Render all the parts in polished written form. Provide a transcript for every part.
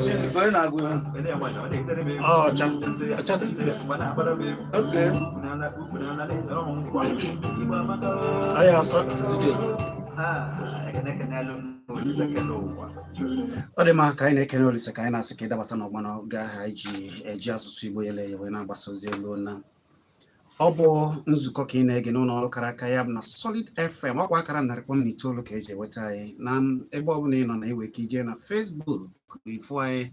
Chizzy, going to go. Oh, chat. Okay. I have today. Ọ dị mma ka anyị na-ekene Olise ka anyị na-asị ka ịdabata n'ọgbọ n'oge ahụ anyị eji asụsụ Igbo ele wee na-agbasa ozi elu na ọ bụ nzukọ ka ị na-ege n'ụlọ ọrụ kara aka ya bụ na Solid FM ọkwa akara 100.9 ka eji eweta anyị na ebe ọbụla ị nọ na iwe ka ije na Facebook ifo anyị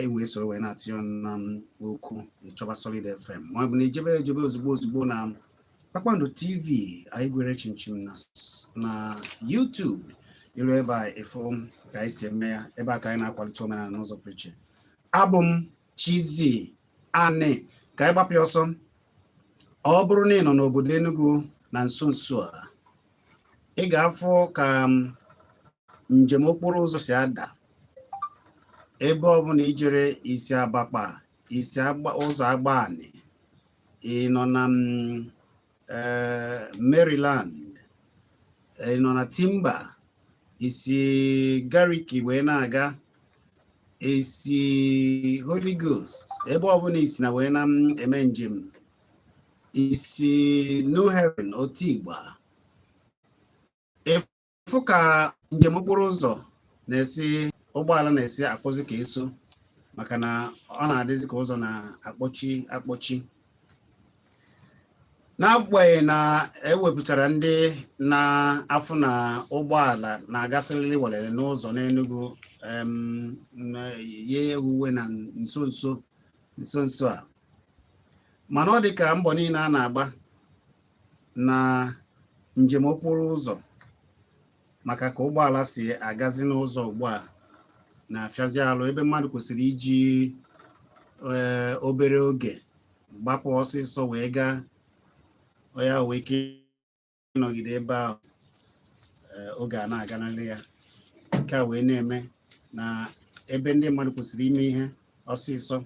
iwe soro wee na-atịọ na okwu ịchọba Solid FM ma ọ bụ na ejebe ozugbo na Kpakpando TV anyị gwere chinchin na YouTube ilu ebe a ifo ka anyị si eme ya ebe a ka anyị na-akwalite omenala n'ụzọ pụrụ iche. Abụ m Chizzy Ani ka anyị gbapụ ọsọ. Ọ bụrụ na ị nọ n'obodo Enugu na nso nso a ị ga-afụ ka njem okporo ụzọ si ada ebe ọ bụ na ijere isi Abakpa isi ụzọ Agbani ị nọ na Maryland ị nọ na Timber isi Gariki wee na-aga isi Holy Ghost ebe ọ bụla isi na wee na eme njem isi New Heaven Otigba efu ka njem okporo ụzọ na-esi ụgbọala na-esi akpọzi ka eso maka na ọ na-adịzi ka ụzọ na-akpọchi n'agbanyeghị na ewepụtara ndị na-afụ na ụgbọala na-agasịrịrị welere n'ụzọ n'Enugu ye uwe na nso a mana ọ dị ka mbọ niile a na-agba na njem okporo ụzọ maka ka ụgbọala si agazi n'ụzọ ugbu a na-afịazi alụ ebe mmadụ kwesịrị iji obere oge gbapụ ọsịsọ wee gaa ya wee ike ịnọgide ebe ahụ oge a na-aganarị ya nke a wee na-eme na ebe ndị mmadụ kwesịrị ime ihe ọsịsọ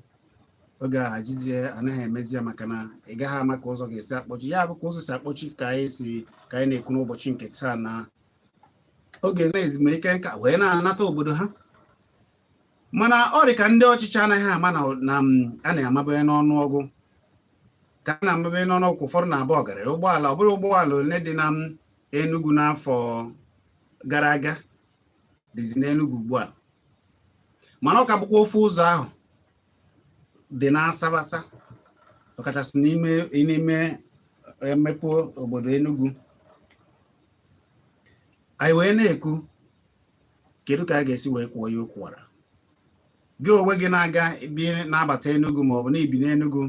oge a hajizie anaghị emezi ya maka na ị gaghị ama ka ụzọ ga-esi akpọchi ya bụ ka ụzọ si akpọchi ka anyị na-ekwu n'ụbọchị nke taa na oge na-ezumike nka wee na-anata obodo ha mana ọ dị ka ndị ọchịchị anaghị ama na a na-amabanye n'ọnụọgụ ka a na-amabe n'ọnụọgụ ụfọdụ na-abụ ọgaranya ụgbọala ọ bụrụ ụgbọala ole dị na Enugu n'afọ gara aga dịzi n'Enugu ugbu a mana ọ ka bụkwa ofu ụzọ ahụ dị na-asabasa ọkachasị n'ime emepe obodo Enugu. Anyị wee na-ekwu kedu ka a ga-esi wee kwụọ ya ụkwụwara gị onwe gị na-aga bi na-abata Enugu ma ọ bụ na ibi n'Enugu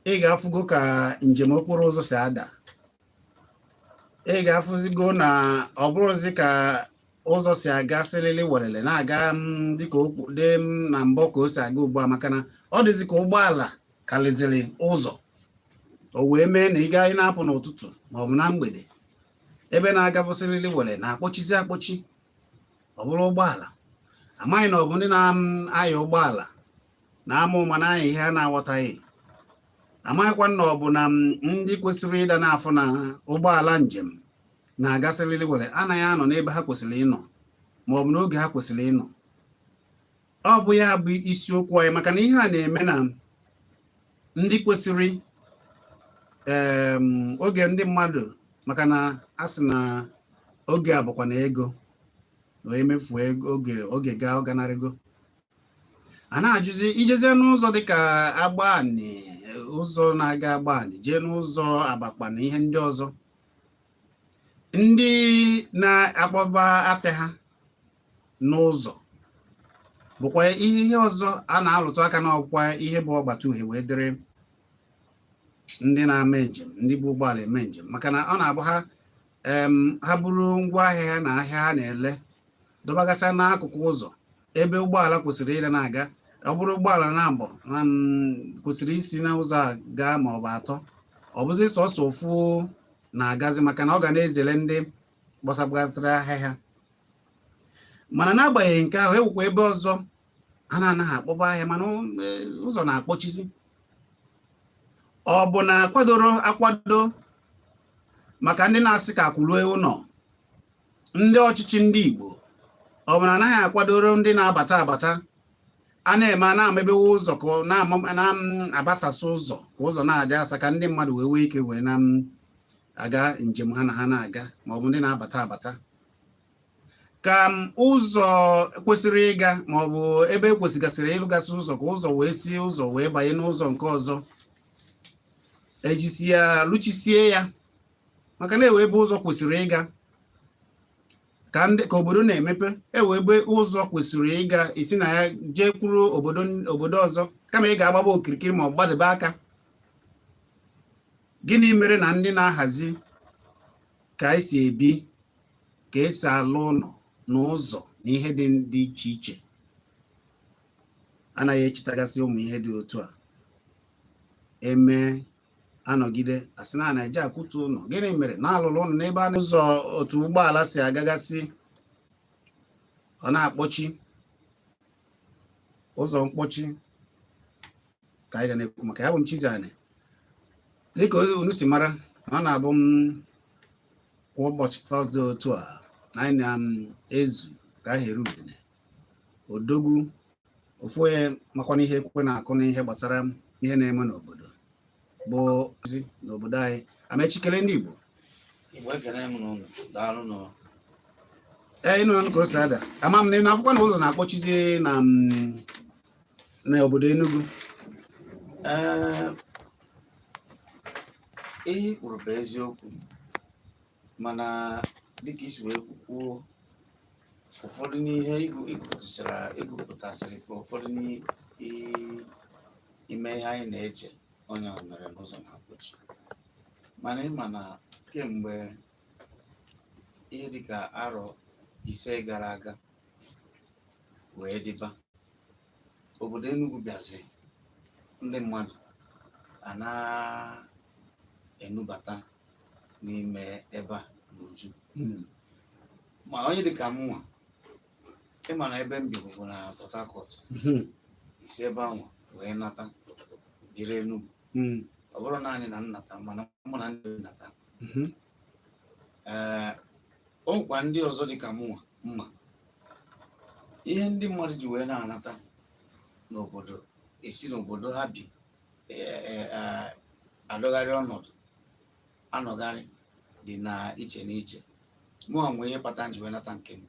ị ga-afụgo ka njem okporo ụzọ si ada ị ga-afụzigo na ọ bụrụzi ka ụzọ si aga sịlịlị welele na-aga dịka dị na mbọ ka o si aga ugbu a maka na ọ dịzi ka ụgbọala karịzịrị ụzọ o wee mee na ị gaa na-apụ n'ụtụtụ ma ọ bụ na mgbede ebe na-agabụsịrịlị wele na-akpọchizi akpọchi ọ bụrụ ụgbọala amaghị na ọ bụ ndị na-anya ụgbọala na-ama ụma n'anya ihe a na-aghọtaghị amaghịkwa na ọ bụ na ndị kwesịrị ịda n'afọ na ụgbọala njem na-agasịrịrị wele anaghị anọ n'ebe ha kwesịrị ịnọ ma ọ bụ n'oge ha kwesịrị ịnọ. Ọ bụ ya bụ isiokwu anyị maka na ihe a na-eme na ndị kwesịrị oge ndị mmadụ maka na a sị na oge a bụkwa na ego na emefu oge gaa ọganarịgo a na-ajụzi ijezie n'ụzọ dịka Agbani ụzọ na-aga Agbani jee n'ụzọ Abakpa na ihe ndị ọzọ ndị na-akpọba afịa ha n'ụzọ bụkwa ihe ọzọ a na-alụtụ aka n'ọkwa ihe bụ ọgbata uhie wee dịrị ndị na-eme njem ndị bụ ụgbọala eme njem maka na ọ na-abụ ha buru ngwaahịa ha na ahịa ha na-ele dọbagasị n'akụkụ ụzọ ebe ụgbọala kwesịrị ịga na-aga ọ bụrụ ụgbọala na-abọ kwesịrị isi n'ụzọ a gaa ma ọ bụ atọ ọ bụzi sọsọ ofu na-agazi maka na ọ ga na-ezele ndị gbasabgasịrị ahịa ha mana n'agbanyeghị nke ahụ ewukwa ebe ọzọ ha na-anaghị akpọba ahịa mana ụzọ na-akpọchizi. Ọ bụ na akwado maka ndị na-asị ka akwụrue ụlọ, ndị ọchịchị ndị Igbo ọ bụ na anaghị akwadoro ndị na-abata a na-eme na-amebewe ụzọ ka na-agbasasị ụzọ ka ụzọ na-adị asa ka ndị mmadụ wee ike wee na-aga njem ha na ha na-aga, maọbụ ndị na-abata ka ụzọ kwesịrị ịga maọbụ ebe ekwesịgasịrị ịlụgasị ụzọ ka ụzọ wee si ụzọ wee banye n'ụzọ nke ọzọ, ejisie lụchisie ya maka na ewe ebe ụzọ kwesịrị ịga ka obodo na-emepe, ewe ebe ụzọ kwesịrị ịga isi na ya jee kwuru obodo ọzọ kama ị ga-agbaba okirikiri ma ọ gbadebe aka. Gịnị mere na ndị na-ahazi ka esi ebi, ka esi alụ ụlọ na ụzọ na ihe dị iche iche anaghị echetagasị ụmụ ihe dị otu a? Eme anọgide asị na na-eje akwụtu ụlọ. Gịnị mere na alụlụ ụlọ n'ebe a ụzọ otu ụgbọala si agagasị ọ na-akpọchi, ụzọ mkpọchi ka anyị ga na-ekwu maka ya. Bụ m Chizzy Ani, dịka unu si mara ọ na-abụ m kwa ụbọchị Tọzdee otu a anyị na-ezu ka ahịrị udene odogwu ofu onye makwana ihe ekwe na-akụ n'ihe gbasara ihe na-eme n'obodo bụ ozi n'obodo anyị. Amechikele ndị Igbo ịnụ ka o si ada ama m na akwụkwọ na ụzọ na-akpọchizi na obodo Enugu. Ihe kwuru bụ eziokwu, mana dịka isi wee kwuo ụfọdụ n'ihe igupụtasịrị ụfọdụ n'ime ihe anyị na-eche onye ọ mere n'ụzọ na-akpọchi, mana ịma na kemgbe ihe dịka arọ 5 gara aga wee dịba, obodo Enugu bịazi ndị mmadụ a na-enubata n'ime ebe a n'uju. Ma onye dịka mụnwa, ịma na ebe m bi bụ na Port Harcourt, isi ebe ahụ wee nata jiri Enugu. Ọ bụrụ naanị na nnata, mana mụ na ndị nnata. O nkwa ndị ọzọ dịka mụnwa mma ihe ndị mmadụ ji wee na-anata n'obodo, esi n'obodo ha bi adọgharị ọnọdụ anọgharị dị na iche n'iche. Mụnwa nwee ihe kpata nji wee nata nke m.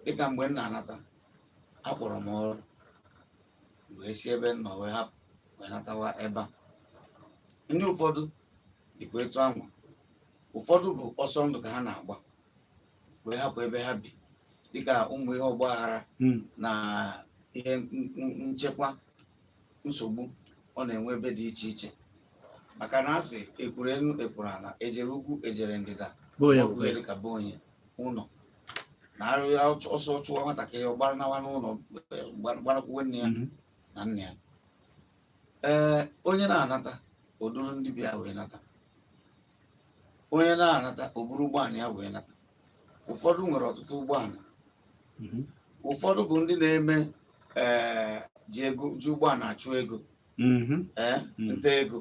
Dịka mgbe m na-anata, akpọrọ m ọrụ wee si ebe m nọ wee hapụ wee natawa ebe a. Ndị ụfọdụ dịkwa etu ahụ, ụfọdụ bụ ọsọ ndụ ka ha na-agba wee hapụ ebe ha bi, dịka ụmụ ihe ọgba aghara na ihe nchekwa nsogbu ọ na-enwe ebe dị iche iche. Maka na asị ekwuru enu ekwuru ala, ejere ugwu ejere ndịda dịka be onye ụlọ na-arịa ọsọ chụwa nwatakịrị ọgbara nawa n'ụlọ gbarakwuwe nne ya na nna ya. Onye na-anata oduru ndị bịa wee nata, onye na-anata oburu ụgbọala ya wee nata. Ụfọdụ nwere ọtụtụ ụgbọala, ụfọdụ bụ ndị na-eme ji ụgbọala achụ ego, nta ego.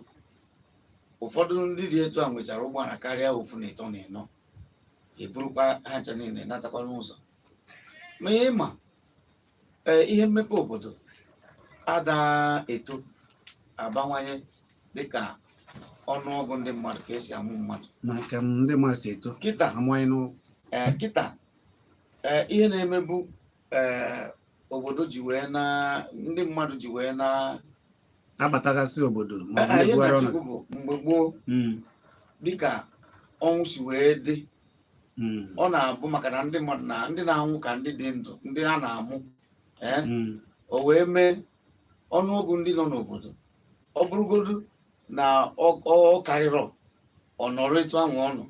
Ụfọdụ ndị dị etu a nwechara ụgbọala karịa ofu na 3 na 4, eburukwa ha ncha niile natakwa n'ụzọ. Ma ihe ịma ihe mmepe obodo ada eto abawanye dịka ọnụọgụ ndị mmadụ ka esi amụ mmadụ, maka ndị mmadụ si eto kịta kịta ihe na-emebu obodo ji wee na ndị mmadụ ji wee na abatagasị obodo mgbe gboo dịka ọnwụ si wee dị. Ọ na-abụ maka na ndị mmadụ na ndị na-anwụ ka ndị dị ndụ, ndị ha na-amụ o wee mee ọnụọgụ ndị nọ n'obodo ọ bụrụgodu na ọ karịrị ọnọrọ etu ahụ ọnụ.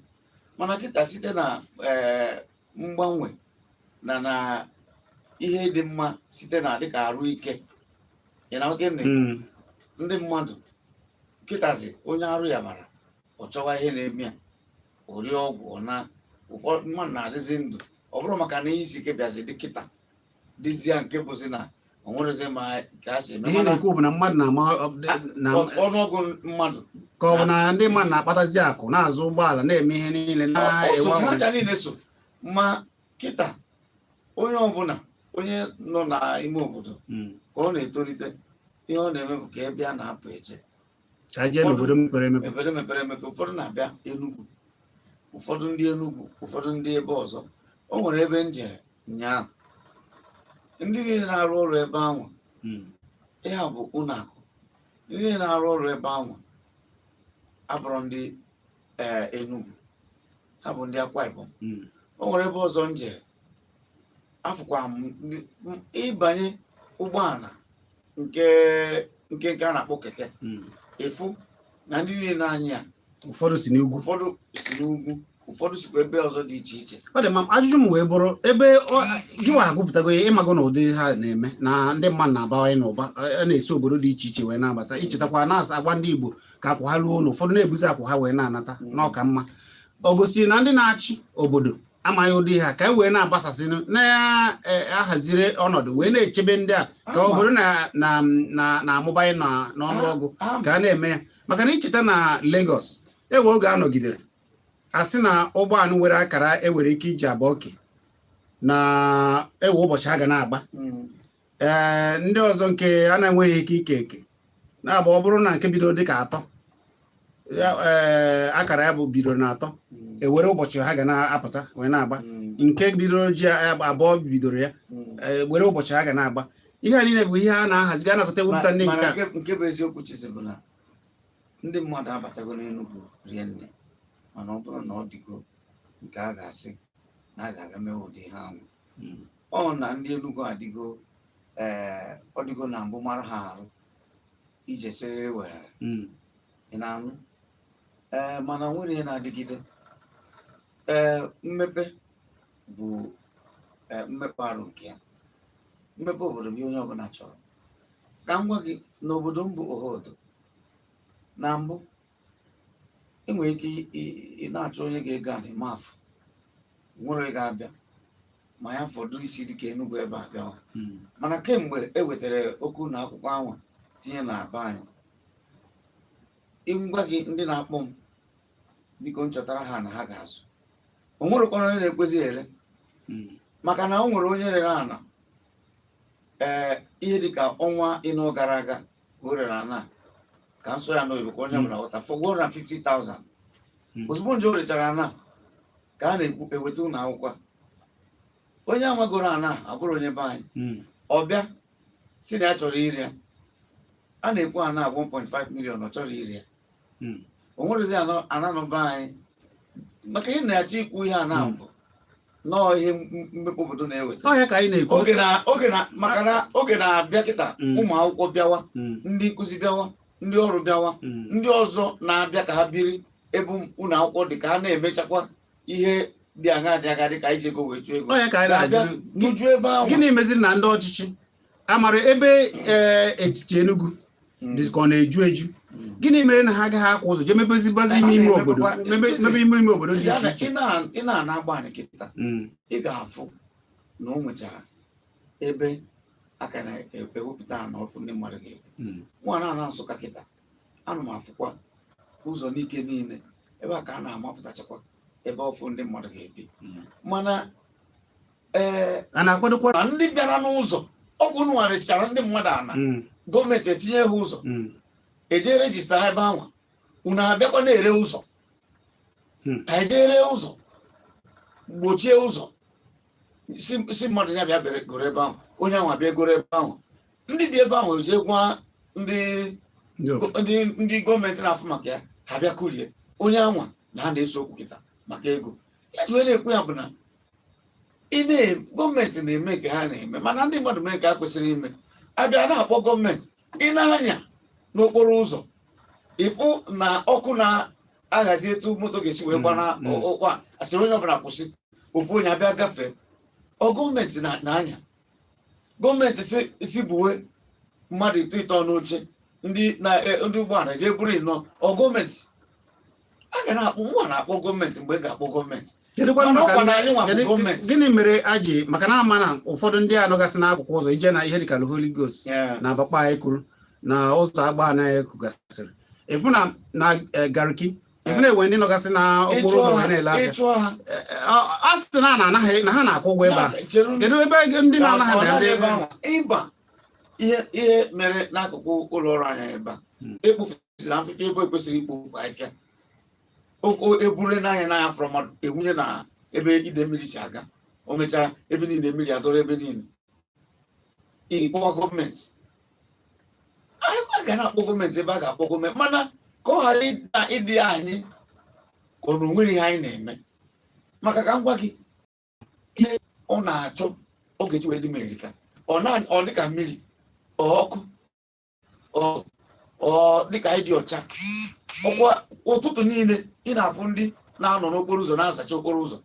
Mana kịta site na mgbanwe na ihe dị mma site na dịka arụ ike, ndị mmadụ kịtazi onye arụ ya mara ọ chọwa ihe na-eme ya, ori ọgwụ na ụfọdụ mmadụ na-adịzi ndụ. Ọ bụrụ maka na ihe isi ike bịazi dị kịta dịzia nke bụzi na o nwerezi ma ka a si eme ihe na-ekwu bụ na mmadụ na-ama ọnụọgụ mmadụ ka ọ bụ na ndị mmadụ na-akpatazi akụ na-azụ ụgbọala na-eme ihe niile ọsọ na-ewe ha niile so ma kịta onye ọbụla onye nọ n'ime obodo ka ọ na-etolite ihe ọ na-eme bụ ka ebe a na-apụ eche ka jee n'obodo mepere emepe obodo mepere emepe ụfọdụ na-abịa Enugu ụfọdụ ndị Enugu ụfọdụ ndị ebe ọzọ o nwere ebe m jere ụnyaahụ ndị niile na-arụ ọrụ ebe ahụ ihe a bụ ụlọ akụ ndị niile na-arụ ọrụ ebe ahụ abụrụ ndị Enugu ha bụ ndị Akwa Ibom o nwere ebe ọzọ m jere afụkwa m ịbanye ụgbọala nke a na-akpọ keke efu na ndị niile na-anya ụfọdụ si n'ugwu ụfọdụ sikwa ebe ọzọ dị iche iche. Ọ dị mma, ajụjụ m wee bụrụ ebe gị nwa agụpụtago ya ịmago na ụdị ha na-eme na ndị mmadụ na-abawanye n'ụba a na-esi obodo dị iche iche wee na-abata ichetakwa na-asa agwa ndị Igbo ka akwụ ha ruo na ụfọdụ na-ebuzi akwụ ha wee na-anata n'ọka mma ọ gosi na ndị na-achị obodo amaghị ụdị ha ka e wee na-agbasasị na-ahaziri ọnọdụ wee na-echebe ndị a ka obodo na-amụbanye n'ọnụọgụ ka a na-eme ya maka na icheta na Lagos ewe oge a nọgidere asị na ụgbọala nwere akara enwere ike iji agba oke na ewe ụbọchị ha ga na-agba ndị ọzọ nke a na-enweghị ike eke na-agba ọ bụrụ na nke bidoro dịka atọ akara ya bụ bidoro na atọ ewere ụbọchị ha ga na-apụta wee na-agba nke bidoro ji abụọ bidoro ya were ụbọchị ha ga na-agba ihe a niile bụ ihe a na-ahazi ga na-akọta ewepụta ndị nke bụ eziokwu Chizzy bụ na ndị mmadụ abatago n'Enugu rie nne mana ọ bụrụ na ọ dịgo nke a ga-asị na a ga-aga mee ụdị ha ahụ ọ na ndị Enugu adịgo ọ dịgo na mbụ mara ha arụ ije siriri were ị na-anụ mana nwere ihe na-adịgide mmepe bụ mmepe arụ nke ya mmepe obodo bụ onye ọbụla chọrọ ka m gwa gị n'obodo m bụ Ohodo na mbụ enwere ike ị na-achọ onye ga-ego adị mafụ nwere ga-abịa ma ya fọdụ isi dịka Enugu ebe a bịawa mana kemgbe e wetara okwu na akwụkwọ anwa tinye na be anyị ngwa gị ndị na-akpọ m biko nchọtara ha na ha ga-azụ o nwerekwana onye na-ekwezi ere maka na o nwere onye rere ana ihe dịka ọnwa ịnọ gara aga ka o rere ana ka nso ya n'oyibo ka onye ọbụla ghọta for 150,000 ozugbo nje o rechara ana ka a na-ekwu eweta ụlọ akwụkwọ onye amagoro ana abụrụ onye be anyị ọ bịa si na ya chọrọ iri ya a na-ekwu ana 1.5 million ọ chọrọ iri ya o nwerezi ana nọ be anyị maka ihe na-achọ ikwu ihe ana mbụ nọọ ihe mmepe obodo na-eweta maka na oge na-abịa kịta ụmụ akwụkwọ bịawa ndị nkụzi bịawa ndị ọrụ bịawa ndị ọzọ na-abịa ka ha biri ebe ụlọ akwụkwọ dị ka ha na-emechakwa ihe dị aga dị ka iji ego wee chụọ ego n'uju ebe ahụ. Gịnị meziri na ndị ọchịchị amara ebe etiti Enugu dị ka ọ na-eju eju gịnị mere na ha agaghị akwa ụzọ jee mepezibazi ime obodo mebe ime obodo dị iche iche ị na-ana agbanị kịta ị ga-afụ na o nwechara ebe aka na-ewepụta na ọfụ ndị mmadụ ga-ebu nwa na Nsụka kịta ana m afụkwa ụzọ n'ike niile ebe a ka a na-amapụtachakwa ebe ọfụ ndị mmadụ ga-ebi mana a na-akwadokwa na ndị bịara n'ụzọ ọgwụ nụgharịchara ndị mmadụ ana gọọmenti etinye ha ụzọ eje rejista ebe anwa unu abịakwa na-ere ụzọ ka ejere ụzọ gbochie ụzọ si mmadụ ya bịa bere goro ebe ahụ onye ahụ abịa goro ebe ahụ ndị dị ebe ahụ eje gwa ndị gọọmenti na-afụ maka ya ha bịa kurie onye anwa na ha na-eso okwu kịta maka ego ya ji onye na-ekwu ya bụ na gọọmenti na-eme nke ha na-eme mana ndị mmadụ mee nke ha kwesịrị ime abịa na-akpọ gọọmenti ị na-anya n'okporo ụzọ ịfụ na ọkụ na-ahazi etu moto ga-esi wee gbana ụkwa asịrị onye ọbụla kwụsị ofu onye abịa gafee gọọmenti na-anya gọọmenti si buwe mmadụ ịtọ n'oche ndị ụgbọala jee buru ịnọ gọọmenti a ga na-akpọ nwa na-akpọ gọọmenti mgbe ga-akpọ gọọmenti gịnị mere aji maka na ama na ụfọdụ ndị anọgasị n'akụkụ ụzọ ije na ihe dịka Holy Ghost na abakpa anyị kwuru na ụzọ agba anaghị ekugasịrị ịfụ na Gariki ịfụ na enwe ndị nọgasị na okporo ụzọ wee na-ele aka a sị na ha na-akwụ ụgwọ ebe a kedu ebe ndị na-anaghị na ebe ịba ihe mere n'akụkụ ụlọ ọrụ anyị ebe a ekpofusiri afịfịa ebe ekwesịrị ikpofu afịfịa ebure n'anya fọrọ mmadụ ewunye na ebe ide mmiri si aga o mechaa ebe niile mmiri adọrọ ebe niile ịkpọwa gọọmenti a ga na-akpọ gọọmenti ebe a ga-akpọ gọọmenti mana ka ọ ghara ịdị anyị ka ọ na onwere ihe anyị na-eme maka ka m gwa gị ihe ọ na-achọ oge ji wee dị Amerika ọ dịka mmiri ọkụ ọ dịka anyị dị ọcha ọkwa ụtụtụ niile ị na-afụ ndị na-anọ n'okporo ụzọ na-asacha okporo ụzọ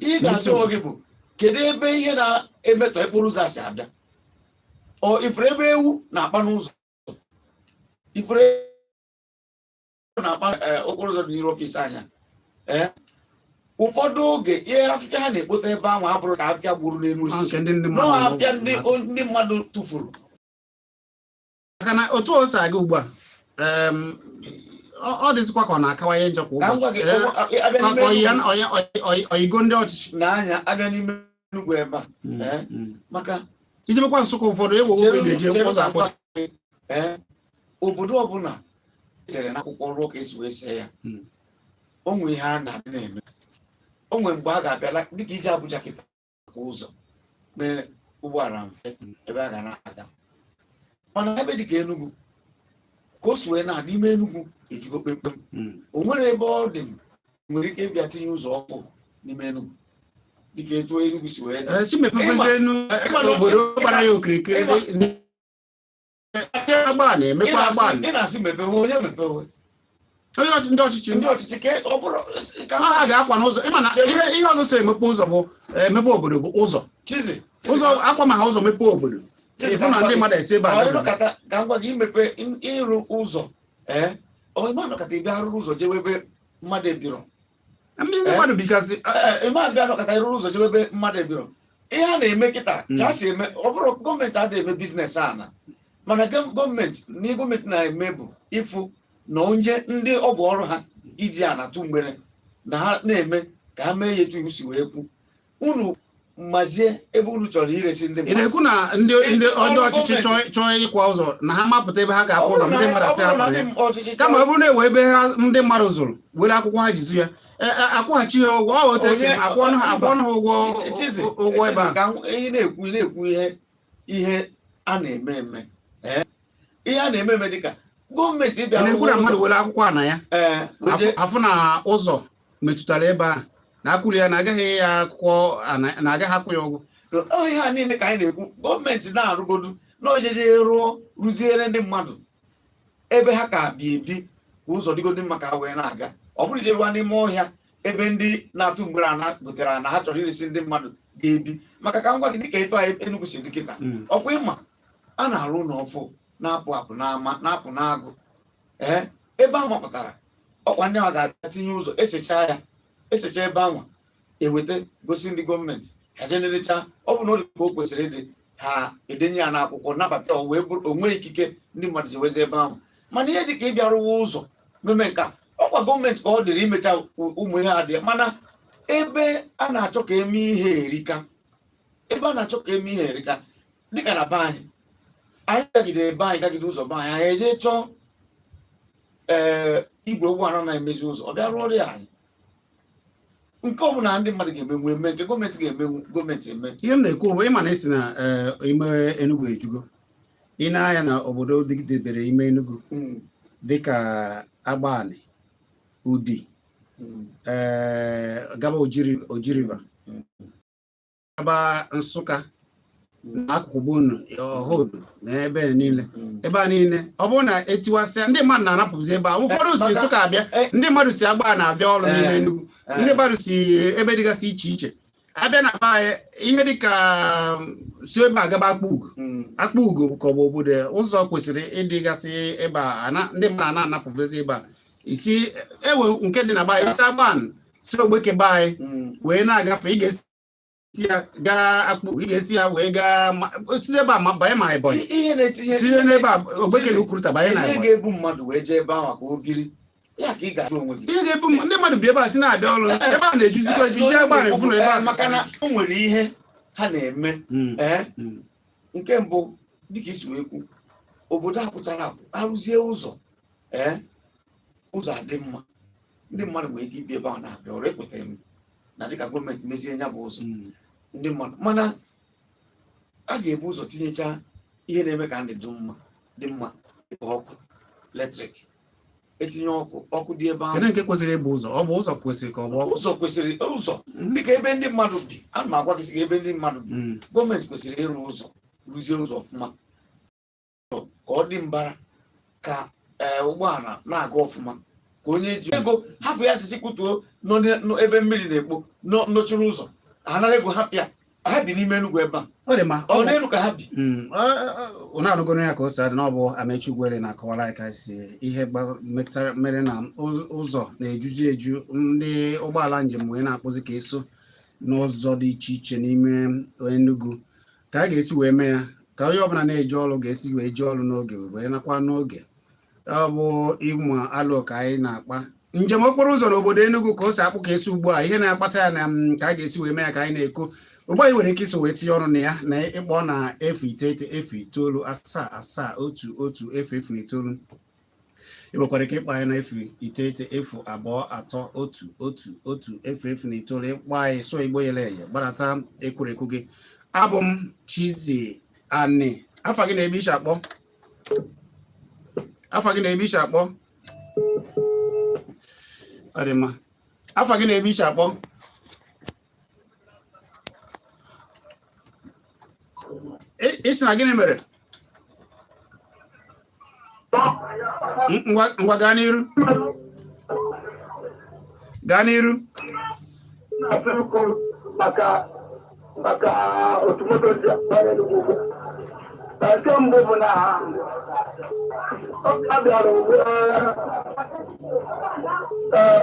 ị ga-asị oge bụ kedu ebe ihe na-emetọ okporo ụzọ a si abịa ifere ebe ewu na-akpa n'ụzọ ifere na-akpa okporo ụzọ dị n'iru ọfịs anya ụfọdụ oge ihe afịfịa ha na-ekpota ebe ahụ abụrụ ka afịfịa gburu n'elu osisi afịfịa ndị mmadụ tụfuru maka na otu o si aga ugbu a ọ dịzịkwa ka ọ na-akawanye njọ kwa ụbọchị oyigo ndị ọchịchị n'anya abịa n'ime Enugu ebe a maka ijebekwa Nsụka ụfọdụ ewo na-eji ụzọ akpọchi obodo ọbụla sere n'akwụkwọ ruo ka esi wee see ya onwe ihe a na-eme onwe mgbe a ga-abịala dịka ije Abuja kịta ụzọ mee ụgbọala mfe ebe a ga na-aga mana ebe dịka Enugu ka o si wee na-adị ime Enugu ejugo kpemkpem o nwere ebe ọ dị nwere ike ịbịa tinye ụzọ ọkụ n'ime Enugu dịka etu Enugu si wee obodo gbara ya okirikiri agba na-emekwa agba ị na-asị mepewe onye mepewe ndị ọchịchị ka ha ga-akwa n'ụzọ ịma na ihe ọzọ so emepe ụzọ bụ emepe obodo bụ ụzọ ụzọ akwa ma ha ụzọ mepee obodo ịfụ na ndị mmadụ esi ebe ka m gwa gị imepe ịrụ ụzọ ịmanọkata ebe arụrụ ụzọ jewe ebe mmadụ ebiro ndị mmadụ bikasị ịmabịa nọkata ịrụrụ ụzọ jewe ebe mmadụ ebiro ihe a na-eme kịta ka a si eme ọ bụrụ gọọmenti adịghị eme biznes ana mana gọọmenti na-eme bụ ịfụ na onye ndị ọ bụ ọrụ ha iji anatụ mgbere na ha na-eme ka ha mee ya etu iwu si wee kwu unu mazie ebe unu chọrọ iresi ndị ị na-ekwu na ndị ọchịchị chọọ ịkwa ụzọ na ha mapụta ebe ha ga-akwa ụzọ ndị mmadụ asị ha kama ọ bụrụ na ewe ebe ha ndị mmadụ zụrụ were akwụkwọ ha jizu ya akwụghachi ha ụgwọ ọ otu esi akwụ ọnụ ha ụgwọ ebe a na-ekwu ihe a na-eme ihe a na-eme dịka gọọmenti na-ekwu na mmadụ were akwụkwọ a na ya afụ na ụzọ metụtara ebe a na-akwụli ya na-agaghị ya akwụkwọ na-agaghị akwụ ya ụgwọ ihe a niile ka anyị na-ekwu gọọmenti na-arụgodu na ojeje rụziere ndị mmadụ ebe ha ka bi ebi ka ụzọ dịgodo mma ka ha wee na-aga ọ bụrụ ijeruwa n'ime ọhịa ebe ndị na-atụ mgbere ana gotere na ha chọrọ iresi ndị mmadụ ga-ebi maka ka m gwa gị dịka etu anyị Enugu si dị kịta ọkwa ịma a na-arụ n'ọfụ na-apụ apụ n'ama na-apụ n'agụ ebe ahụ mapụtara ọkwa ndị ahụ ga-abịa tinye ụzọ esecha ebe ahụ eweta gosi ndị gọọmenti ha jenerecha ọ bụ na ọ dị ka o kwesịrị ịdị ha edenye ya n'akwụkwọ nabata onwe ikike ndị mmadụ ji wezi ebe ahụ mana ihe dị ka ịbịa rụwa ụzọ meme nka ọkwa gọọmenti ka ọ dịrị imecha ụmụ ihe adịa mana ebe a na-achọ ka eme ihe erika dịka na be anyị gagide ebe anyị gagide ụzọ be anyị eje chọọ igwe ụgbọala na-emezi ụzọ ọ bịa rụọrọ ya anyị nke ọbụla ndị mmadụ ga-emenwu eme nke gọọmenti ga-emenwu gọọmenti eme ihe m na-ekwu bụ ịma na esi na ime Enugu ejugo ị na-anya na obodo dịgidebere ime Enugu dịka Agbani Udi gaba Ojiriva gaba Nsụka n'akụkụ Bonu Ọhaodo na ebe niile ebe a niile ọ bụrụ na etiwasịa ndị mmadụ na-anapụzi ebe a ụfọdụ si Nsụka abịa ndị mmadụ si Agbani na-abịa ọrụ n'ime Enugu ndị mmadụ si ebe dịgasị iche iche abịa na be anyị ihe dịka si ebe a gaba akpa ugo ka ọ bụ obodo ụzọ kwesịrị ịdịgasị ebe a ndị mmadụ na-anapụzi ebe a isi ewe nke dị na be anyị isi Agbani si ogbeke be anyị wee na-agafe ị ga-esi ya gaa akpụ ị ga-esi ya wee gaa osisi ebe a banye ma Ebonyi ihe na-etinye si n'ebe a ogbeke na Ukwuruta banye na Ebonyi ga-ebu mmadụ wee jee ebe ahụ ka o biri ya ka ị ga-ajụ onwe gị ihe ga-ebu ndị mmadụ bi ebe a si na-abịa ọrụ ebe a na-ejuzikwa eju ije agba na-efu na ebe a maka na o nwere ihe ha na-eme nke mbụ dịka isi wee kwu obodo a pụtara apụ arụzie ụzọ ụzọ adị mma ndị mmadụ nwere ike ibi ebe ahụ na-abịa ọrụ ekwetara m na dịka gọọmenti mezie nya bụ ụzọ ndị mmadụ mana a ga-ebu ụzọ tinyecha ihe na-eme ka ndị dị mma ọkụ latrik etinye ọkụ dị ebe ahụ nke kwesịrị ịbụ ụzọ ọ bụ ụzọ kwesịrị ka ọ bụ ụzọ kwesịrị ụzọ dịka ebe ndị mmadụ bi ana m agwa gị ebe ndị mmadụ bi gọọmenti kwesịrị ịrụ ụzọ rụzie ụzọ ọfụma ka ọ dị mbara ka ụgbọala na-aga ọfụma ka onye ji ego hapụ ya sisi kwutuo ebe mmiri na-ekpo n'ochuru ụzọ anara ego hapịa ha bi n'ime Enugu ebe a ọ dị ma ọ n'elu ka ha bi ụna anụgoro ya ka o si adị na ọ bụ Amechi Ugwuele na-akọwara anyị ka si ihe mere na ụzọ na-ejuzi eju ndị ụgbọala njem wee na-akpụzi ka eso n'ụzọ dị iche iche n'ime Enugu ka a ga-esi wee mee ya ka onye ọbụla na-eje ọrụ ga-esi wee jee ọrụ n'oge wee nakwa n'oge ọ bụ ịmụ alụ ka anyị na-akpa njem okporo ụzọ n'obodo Enugu ka o si akpụ ka esi ugbu a ihe na-akpata ya na ka a ga-esi wee mee ya ka anyị na-eko ugbu anyị nwere ike iso wee tinye ọrụ na ya na ịkpọ na 09971100009 ị nwekwara ike ịkpọ anyị na 09902311109 ịkpọ anyị so Igbo yele eye gbarata ekwurekwu gị abụ m Chizzy Ani afa gị na-ebe ishi akpọ afa gị na-ebe ishi akpọ ọ dị mma afa gị na-ebe ishi akpọ isi na gịnị mere ngwa gaa n'iru maka otu moto ji akpara Enugu nke mbụ bụ na a bịara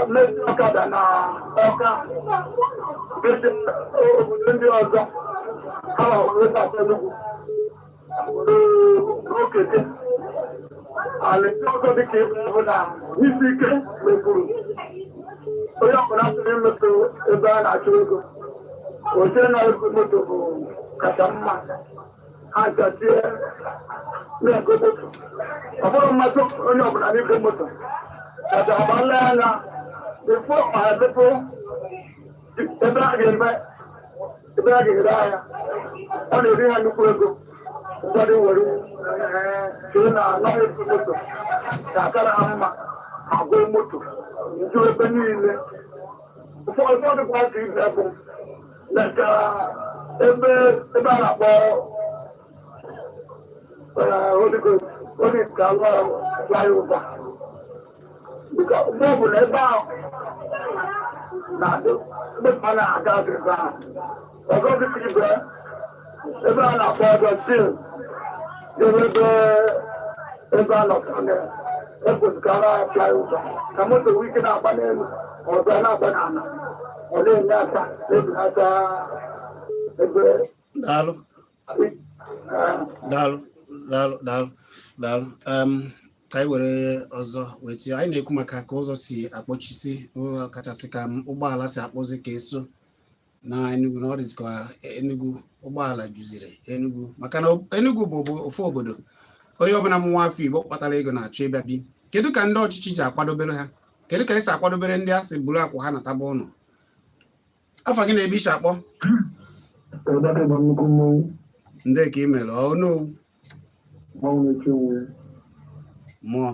mmechi ọkada na Ọka obodo ndị ọzọ ha wetata Enugu okete alịta ọzọ dịka ịbụ na isi ike mepụrụ onye ọbụla tụrụ imetụ ebe a na-achọ ego oche na-ego moto bụ kacha mma ha chachie na-ego moto ọ bụrụ mmasị onye ọbụla n'igwe moto kacha agbalị anya bifo ma emepe ebe a ga-ere ahịa ọ na-eri ha nnukwu ego ụfọdụ were chee na anaghị ego moto ka akara ha mma agụ moto nju ebe niile ụfọdụ kwa ka ibe bụ na ebe a na-akpọ onye ka flyover mgbe ọ bụ na ebe ahụ na-adị mgbe a na-aga agịrịga ahụ ọzọ dịka ibe ebe a na-akpọ ọzọ stil ebe a nọkana ekwezikara flyover ka moto nwee ike na-agba n'elu ọzọ na-agba n'ala ọ na-enye aka ebelata ebe daalụ ka anyị were ọzọ wee tinye anyị na-ekwu maka ka ụzọ si akpọchisi kachasị ka ụgbọala si akpọzi ka eso na Enugu na ọ dịzị ka Enugu ụgbọala juziri Enugu maka na Enugu bụ ofu obodo onye ọbụla m nwa afọ Igbo kpatara ego na-achọ ịbịa bi kedu ka ndị ọchịchị ji akwadobere ha kedu ka esi akwadobere ndị a sị buru akwa ha nataba ụlọ afa gị na-ebe ishi akpọ ndị ka ị mere ọnụ mmụọ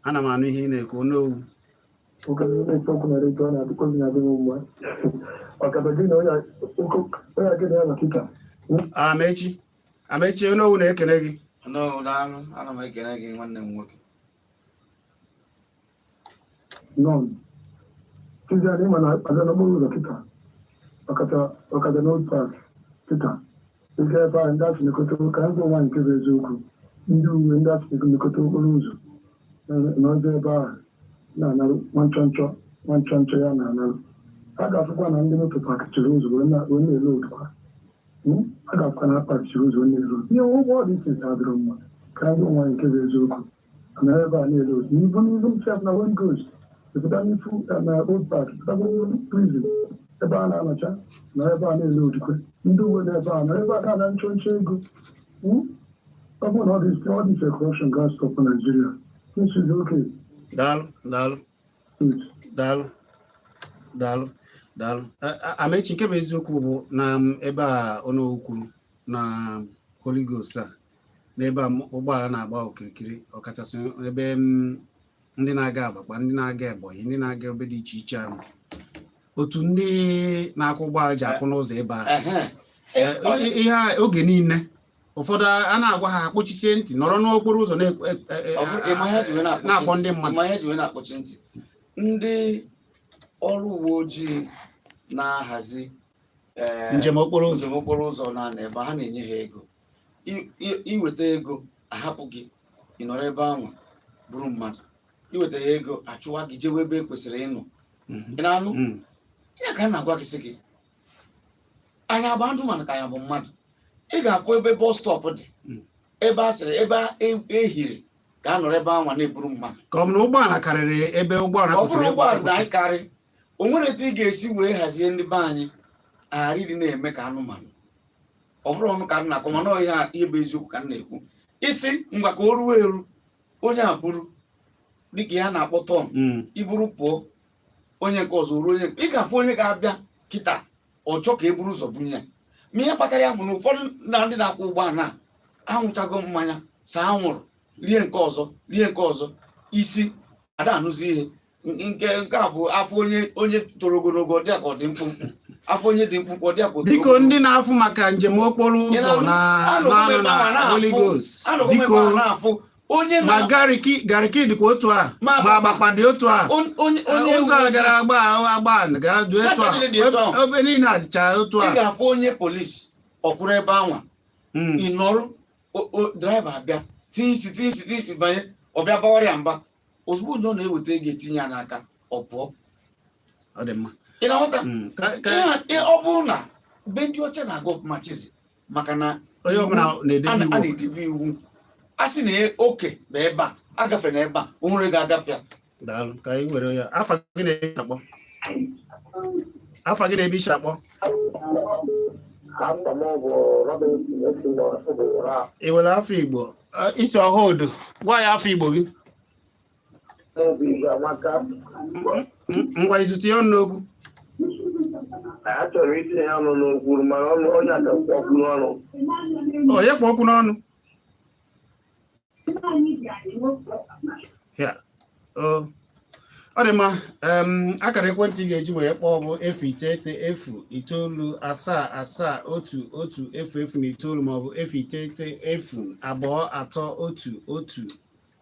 ana m anụ ihe ị na-ekwu onowu Amechi onowu na-ekene gị ana m ekene gị nwanne m nwoke Chizzy adị ma na-akpado n'okporo ụzọ kịta ọkacha n'old park kịta ike ebe a ndị asị nekọta ka ndị nwaanyị nke bụ eziokwu ndị uwe ndị asị nekọta okporo ụzọ n'ọzọ ebe ahụ na-analụ nwa nchọnchọ ya na-analụ. A ga-afụkwa na ndị moto pakịchiri ụzọ wee na-ele odukwa. A ga-afụkwa na pakịchiri ụzọ wee na-ele odu. Ihe ụgwọ dị isi adịrọ mma ka ndị nwa nke bụ eziokwu na ebe a na-ele odu. N'ibu nchef na West Coast, epụta n'ifu na Old Park, epụta prison ebe a na-anọcha na ebe a na-ele odukwe. Ndị uwe na ebe a na ebe a ga-ana nchọnchọ ego. Ọ bụrụ na ọ dị corruption ga-stọpụ Nigeria. This is okay. Daalụ. Amechi nke bụ eziokwu bụ na ebe a ọnụ kwuru na Holy Ghost a n'ebe a ụgbọala na-agba okirikiri ọkachasị ebe ndị na-aga Abakpa, ndị na-aga Ebonyi, ndị na-aga ebe dị iche iche ahụ. Otu ndị na-akwụ ụgbọala ji akwụ n'ụzọ ebe a ihe oge niile ụfọdụ a na-agwa ha akpọchisie ntị nọrọ n'okporo ụzọ na-akpọ ndị mmadụ. Ndị ọrụ uwe ojii na-ahazi njem okporo ụzọ na ebe ha na-enye ha ego, iweta ego ahapụ gị ịnọrọ ebe ahụ bụrụ mmadụ, iweta ya ego achụwa gị jewe ebe ekwesịrị ịnọ. Ị na-anụ ya ka a na-agwa gị sị gị anyị abụ anụmanụ ka anyị bụ mmadụ. Ị ga-afụ ebe bọs stọpụ dị, ebe a sịrị ebe ehiri ka a nọrọ ebe ahụ na-eburu mmadụ. Ka ọ bụ na ụgbọala karịrị ebe ụgbọala kwụsịrị. Ụgbọala na-akarị. O nwere etu ị ga-esi wee hazie ndị be anyị aghara ịdị na-eme ka anụmanụ. Ọ bụrụ ọnụ ka m na-akọ mana ihe bụ eziokwu ka m na-ekwu. Isi mgba ka o ruo eru onye abụrụ dịka ya na-akpọ tọn iburu pụọ onye nke ọzọ ruo onye ị ga-afụ onye ga-abịa kịta ọ chọ ka e buru ụzọ bunye ya. Ma ihe kpatara ya bụ na ụfọdụ na ndị na-akwụ ụgbọala anwụchago mmanya saa anwụrụ rie nke ọzọ isi ada anụzi ihe nke a bụ afọ onye toro ogologo dị ka ọ dị mkpụmkpụ, afọ onye dị mkpụmkpụ ọ dị ka ọ dị. Biko ndị na-afụ maka njem okporo ụzọ na Holy Ghost biko ma gariki dịkwa otu a ma Agbakpa dị otu a ụzọ a gara agba ga-adụ etu a ebe niile adịcha otu a. Ị ga-afụ onye polisi ọkwụrụ ebe anwa ịnọrụ draiva abịa tinsi banye ọbịa bawarịa mba ozugbo ndị ọ na-eweta ego etinye ya n'aka ọ pụọ. Ọ dị mma. Ị na-aghọta ọ bụrụ na be ndị ọcha na-aga ọfụma Chizzy maka na onye ọbụla a na-edebe iwu a sị na oke bụ ebe a agafe na ebe a o nwere ga-agafe ya. Daalụ ka anyị were ya. Afa gị na-ebe isi akpọ ị nwere afọ Igbo isi ọha odo gwa ya afọ Igbo gị ngwa izute ya ọnụ n'okwu. Achọrọ itinye ya ọnụ n'okwu mana onye akakwa okwu n'ọnụ. Onye kpọ okwu n'ọnụ? Ọ dị mma. Akara ekwentị ị ga-eji wee kpọọ bụ 090-077-110-009 maọbụ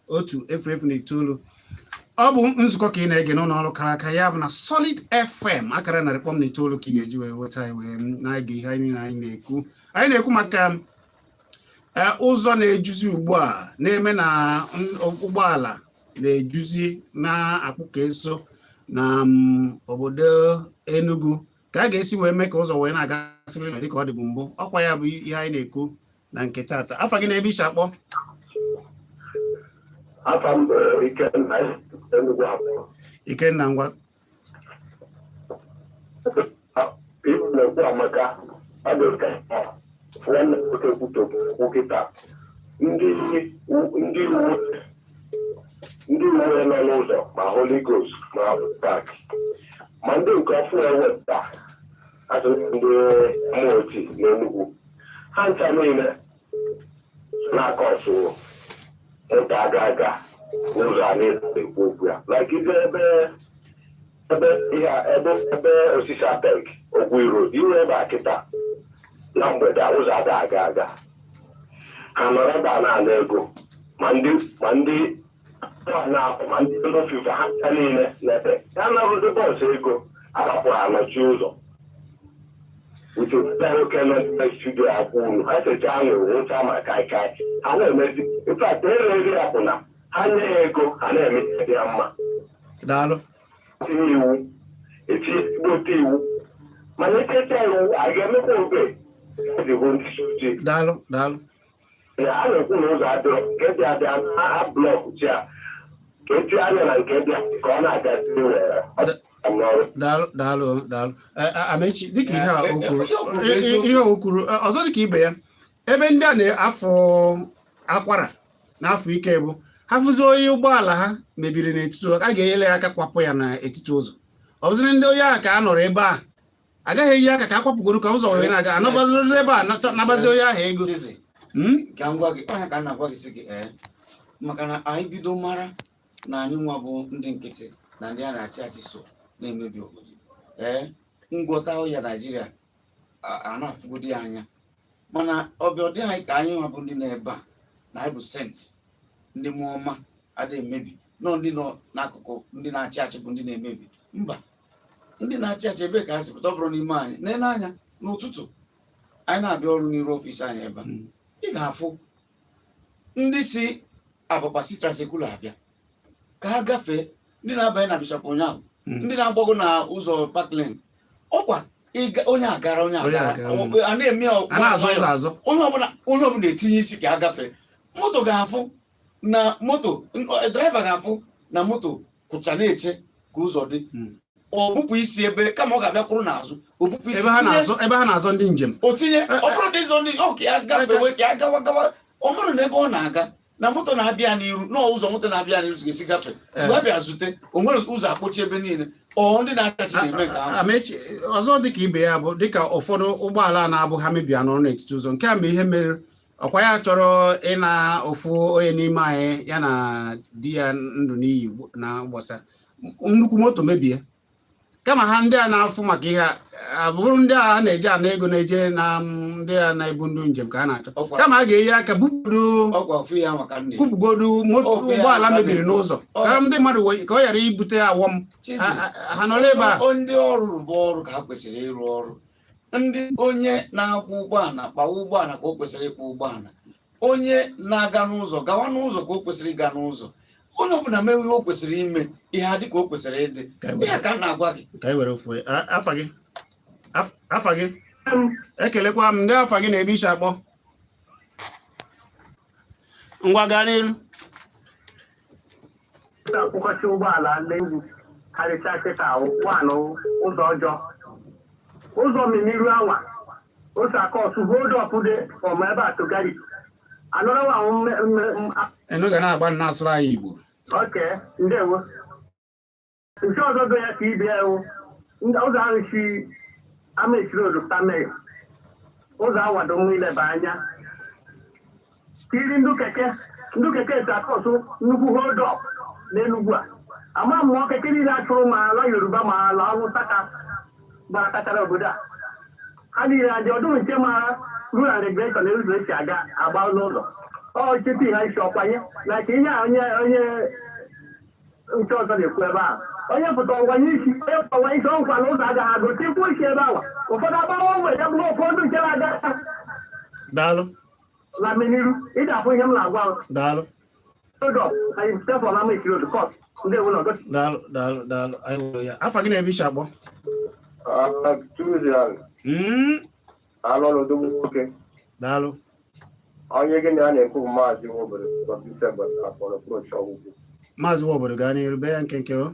090-231-109. Ọ bụ nzukọ ka ị na-ege n'ụlọ ọrụ kara aka ya bụ na Solid FM akara 100.9 ka ị ga-eji wee weta anyị wee na-ege ihe anyị na-ekwu. Anyị na-ekwu maka ụzọ na-ejuzi ugbu a na-eme na ụgbọala na-ejuzi na-akpụka eso na obodo Enugu ka a ga-esi wee mee ka ụzọ wee na-agasịrị dịka ọ dịbụ mbụ. Ọkwa ya bụ ihe anyị na-ekwu na nke taata. Afa gị na-ebe isi akpọ? Ikenna ngwa ndị uwe nọ n'ụzọ ma Holy Ghost ma Park ma ndị nke ọfụ ewepụta azụ ndị mmụọ ojii na Enugu ha ncha niile na-aka ọsụ ụta aga n'ụzọ a na-ekwu okwu ya like ebe osisi apek okwu iro iwe ebe a kịta na mgbede ụzọ ada aga ha nọrọ ebe a na-ana ego ma ndị ofufe ha niile n'ebe ha na-arụzi bọọsụ ego akapụrụ anọchi ụzọ uche oke nọ n'ime studio akwụ unu ha secha anwụrụ nwụcha ma kaikai ha na-emezi infat ere ya bụ na ha nye ya ego ha na-emezi ya mma Daalụ. Iwu. Eti ezigbote iwu. Mana echecha iwu, a ga-emekwa obe. Daalụ. A na-ekwu na ụzọ adịrọ, nke dị adịa a blọk chi a. Ka eti anya na nke dị ka ọ na-agazi n'ọrụ. Daalụ. Amechi, dịka ihe o kwuru ọzọ dịka ibe ya, ebe ndị a na-afọ akwara n'afọ ike bụ ha fụzi onye ụgbọala ha mebiri n'etiti ụzọ, a ga-enyere ya aka kwapụ ya n'etiti ụzọ. Ọ bụzịrị ndị onye ahụ ka a nọrọ ebe a agaghị eyi aka ka a kwapụgoro ka ụzọ wee na-aga anọbazi ebe a nabazi onye ahụ ego. Ka m gwa gị ọnya ka m na-agwa gị sị gị maka na anyị bido mara na anyị nwa bụ ndị nkịtị na ndị a na-achị achị so na-emebi obodo ngwọta ya Naijiria a na-afụgodi ya anya, mana ọbịa ọ dị anyị ka anyị nwa bụ ndị na-ebe a na anyị bụ senti ndị mmụọ ọma adịghị emebi nọ ndị nọ n'akụkụ ndị na-achị achị bụ ndị na-emebi. Mba, ndị na-achị achị ebe ka ha si pụta ọ bụrụ n'ime anyị nene anya n'ụtụtụ anyị na-abịa ọrụ n'iru ọfịs anyị ebe a, ị ga-afụ ndị si Abapa Sitra Sekula abịa ka ha gafee, ndị na-abanye na Bishop ụnyaahụ, ndị na-agbago na ụzọ Parkland, ọkwa onye agara a na-eme azụ onye ọbụla etinye isi ka ha gafee. Moto ga-afụ na moto draiva ga-afụ na moto kwụcha na-eche ka ụzọ dị, ọ bụpụ isi ebe kama ọ ga-abịa kwụrụ n'azụ, o bụpụ isi ebe ha na-azọ ndị njem, o tinye ọ bụrụ dị ịzọ ndị ka ya gafewe ka ya gawa ọ mụrụ na ebe ọ na-aga na moto na-abịa n'iru n'ụzọ moto na-abịa n'iru ga-esi gafee, mgbe a bịa zute o nwere ụzọ akpọchi ebe niile ndị na-akachi na-eme nke ahụ. Amechi, ọzọ dịka ibe ya bụ dịka ụfọdụ ụgbọala na-abụ ha mebia n'ọrụ n'etiti ụzọ, nke a mgbe ihe mere ọkwa ya chọrọ ịna ofu onye n'ime anyị ya na di ya ndụ n'iyi na gbasa nnukwu moto mebie, kama ha ndị a na-afụ maka ihe a bụrụ ndị a na-eje ana ego na-eje na ndị a na-ebu ndị njem ka a na-achọ, kama a ga-eyi aka bupụgodu ụgbọala mebiri n'ụzọ ka ndị mmadụ ka ọ ghara ibute awọm ha nọrọ ebe a. Ndị ọrụ bụ ọrụ ka ha kwesịrị ịrụ ọrụ, ndị onye na-akwụ ụgbọala kpawa ụgbọala ka o kwesịrị ịkpụ ụgbọala, onye na-aga n'ụzọ gawa n'ụzọ ka o kwesịrị ịga n'ụzọ, onye ọbụla mewe ihe o kwesịrị ime ihe adị ka o kwesịrị ịdị. Ihe ka m na-agwa gị ka anyị were ofu afa gị ekelekwa m ndị afa gị na-ebe isi akpọ ngwa gaa n'iru. Akwụkwọchi ụgbọala n'egwu karịchaa kịta ụgbọala ụzọ ọjọọ, ụzọ mmiri anwa otu akọsụ hold up dị from ebe a to Gari enu ga na-agba n'asụrụ anyị Igbo. Oke, ndewo. Nke ọzọ dị ya ka ibia ewu ụzọ ahụ si Amaechiri Ozuta mee ụzọ awado nwa ileba anya kiri ndụ keke esi akọsụ nnukwu hold up n'Enugu a ama mmụọ keke niile achụrụ ma ala Yoruba ma ala Awụsa ka gbara takara obodo a ha niile adị ọdụ nke mara rule and regulation ụzọ esi aga agba n'ụlọ ọchịtị ha isi ọkwanye na ka ihe a onye nke ọzọ na-ekwu ebe ahụ onye pụta ọgwanye isi ọnkwa na ụzọ agaghị agụ tikwu isi ebe ahụ ụfọdụ agbawa ogbe ya bụrụ ụfọdụ nke na-aga daalụ na meniru iji afụ ihe m na-agwa daalụ daalụ anyị were ya. Afa gị na-ebe isi akpọ daalụ onye gị na ya na-ekwu maazị Nwobodo gaa n'iru be ya nkenke o.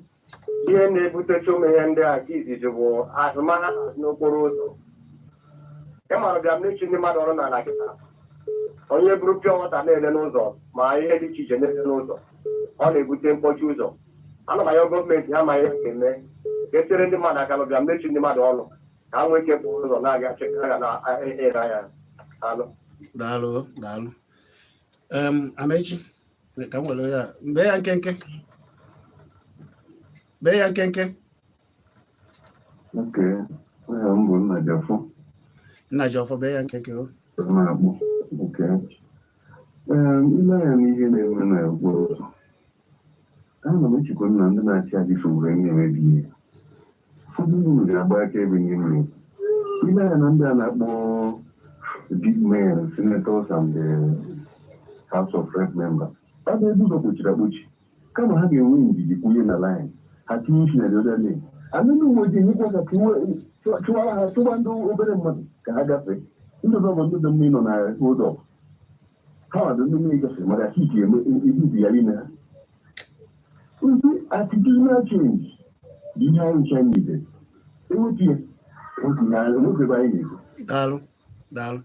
Ihe na-ebutecha ụmụ ihe ndị a nke izizi bụ azụmahịa n'okporo ụzọ. Ịmara bịa mmechi ndị mmadụ ọrụ n'ala kịta onye buru pịọ nwata na-ele n'ụzọ ma ihe dị iche iche na-ele n'ụzọ ọ na-ebute mkpọchi ụzọ. Ana m anya gọọmenti ha ma ihe ga-eme ka etere ndị mmadụ aka bịa mmechi ndị mmadụ ọnụ ka ha nwee ike pụrụ ụzọ na-aga chekara na-ere anya. Daalụ Amechi ka m were ya mgbe ya nkenke nna ji ọfọ bee ya nkenke o. Ile anya n'ihe na-eme na okporo ụzọ ana m echekwa na ndị na-achị achị sogburu na-emebi ihe ụfọdụ uru ga-agba aka ebe ihe mere. Ile anya na ndị a na-akpọ big men, senators and the House of Rep members, ọ bụ ebe ụzọ kpochiri akpochi kama ha ga-enwe ndidi kwunye na line hatinshi the other day. And then we did it as a 200 ka ha gafee ndị ọzọ ndị dị mmiri nọ na hold up ha dị ndị mmiri gafere maka hiti ebibi ya ime ha ndị attitudinal change dị ihe anyị ncha niile ewepụ enwefebe anyị daalụ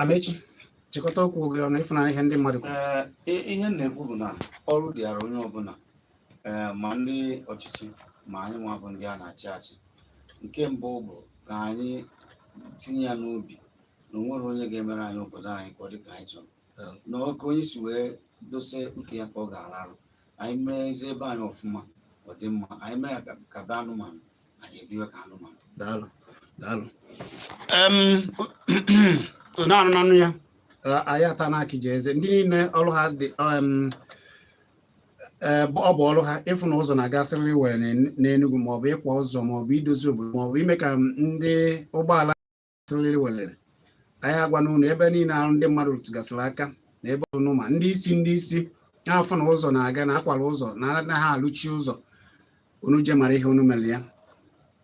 Amechi chịkọta okwu gị ọnụ ịfụnanya ihe ndị mmadụ ihe na-ekwu bụ na ọrụ dịara onye ọbụla ma ndị ọchịchị ma anyị nwa bụ ndị a na-achị achị nke mbụ bụ ka anyị tinye ya n'obi na onwere onye ga-emere anyị obodo anyị ka ọ dị ka anyị chọrọ na oke onye si wee dose uche ya ka ọ ga-ararụ anyị meezi ebe anyị ọfụma ọ dị mma anyị mee ya ka be anụmanụ anyị ebiwe ka anụmanụ. Daalụ na-anụ ya anyị ata na akịja eze ndị niile ọrụ ha dị ọ bụ ọrụ ha ịfụ na ụzọ na-agasịrị were n'Enugu maọbụ ịkwa ụzọ maọbụ idozi obodo maọbụ ime ka ndị ụgbọala sịrịrị welere anyị agwa n'ụlọ ebe niile arụ ndị mmadụ tụgasịrị aka na ebe ọnụ ma ndị isi na-afụ na ụzọ na-aga na akwara ụzọ na ha alụchi ụzọ unu je mara ihe unu mere ya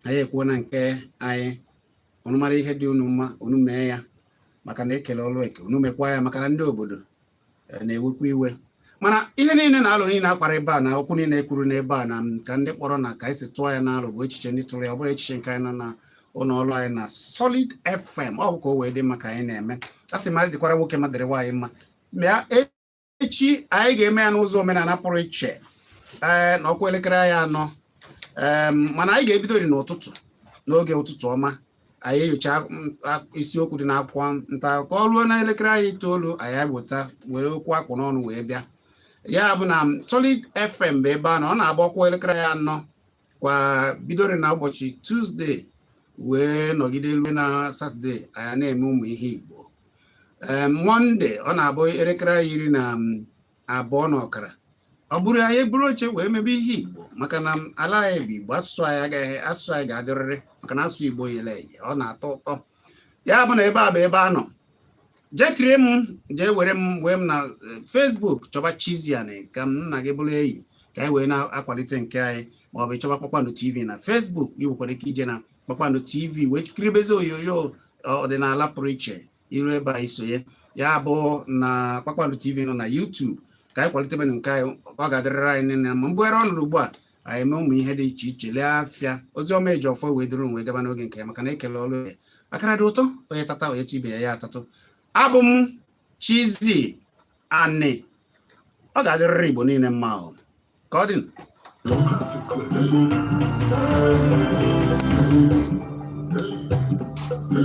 anyị ekwuo na nke anyị unu mara ihe dị unu mma unu mee ya maka na ekele ọrụ eke unu mekwa ya maka na ndị obodo na-ewekwa iwe mana ihe niile na-alụ niile akpara ebe a na okwu niile ekwuru n'ebe a na ka ndị kpọrọ na ka anyị si tụọ ya n'alụ bụ echiche ndị tụrụ ya ọ bụrụ echiche nke anyị nọ na ụlọ ọrụ anyị na Solid FM ọ bụ ka o wee dị mma ka anyị na-eme a sị ma dịkwara nwoke ma dịrị nwaanyị mma ma echi anyị ga-eme ya n'ụzọ omenala pụrụ iche na ọkwa elekere anyị 4 mana anyị ga-ebido dị n'ụtụtụ n'oge ụtụtụ ọma anyị enyocha isiokwu dị n'akwụkwọ nta akụkọ ọ ruo na elekere anyị 9 anyị agbụta were okwu akpụ n'ọnụ wee bịa ya bụ na Solid FM bụ ebe a na ọ na-agba ọkwa elekere ya 4 kwa bidoro na ụbọchị Tuesday wee nọgide ruo na Saturday anyị na-eme ụmụ ihe Igbo Monde ọ na-abụ elekere anyị 12:15 ọ bụrụ anyị buru oche wee mebe ihe Igbo maka na ala anyị bụ Igbo asụsụ anyị ga-adịrịrị maka na asụsụ Igbo yele ọ na-atọ ụtọ ya bụ na ebe a bụ ebe a nọ jekiri m jee were m wee m na Facebook chọba Chizzy ka m na gị bụrụ enyi ka anyị wee na-akwalite nke anyị ma ọ bụ chọba Kpakpando TV na Facebook gị nwekwara ike ije na Kpakpando TV wee chikiribezi onyonyo ọdịnala pụrụ iche iru ebe a isonye ya bụ na Kpakpando TV nọ na YouTube ka anyị kwalite benụ nke anyị ọ ga-adịrịrị anyị niile ma mgbere ọnụrụ ugbu a anyị mee ụmụ ihe dị iche iche lee afịa ozi ọma eji ọfọ wee duru wee gaba n'oge nke ya maka na ekele ọrụ ya akara dị ụtọ onye tata onye tụ ibe ya atatụ abụ m Chizzy Ani ọ ga-adịrịrị Igbo niile mma ka ọ dị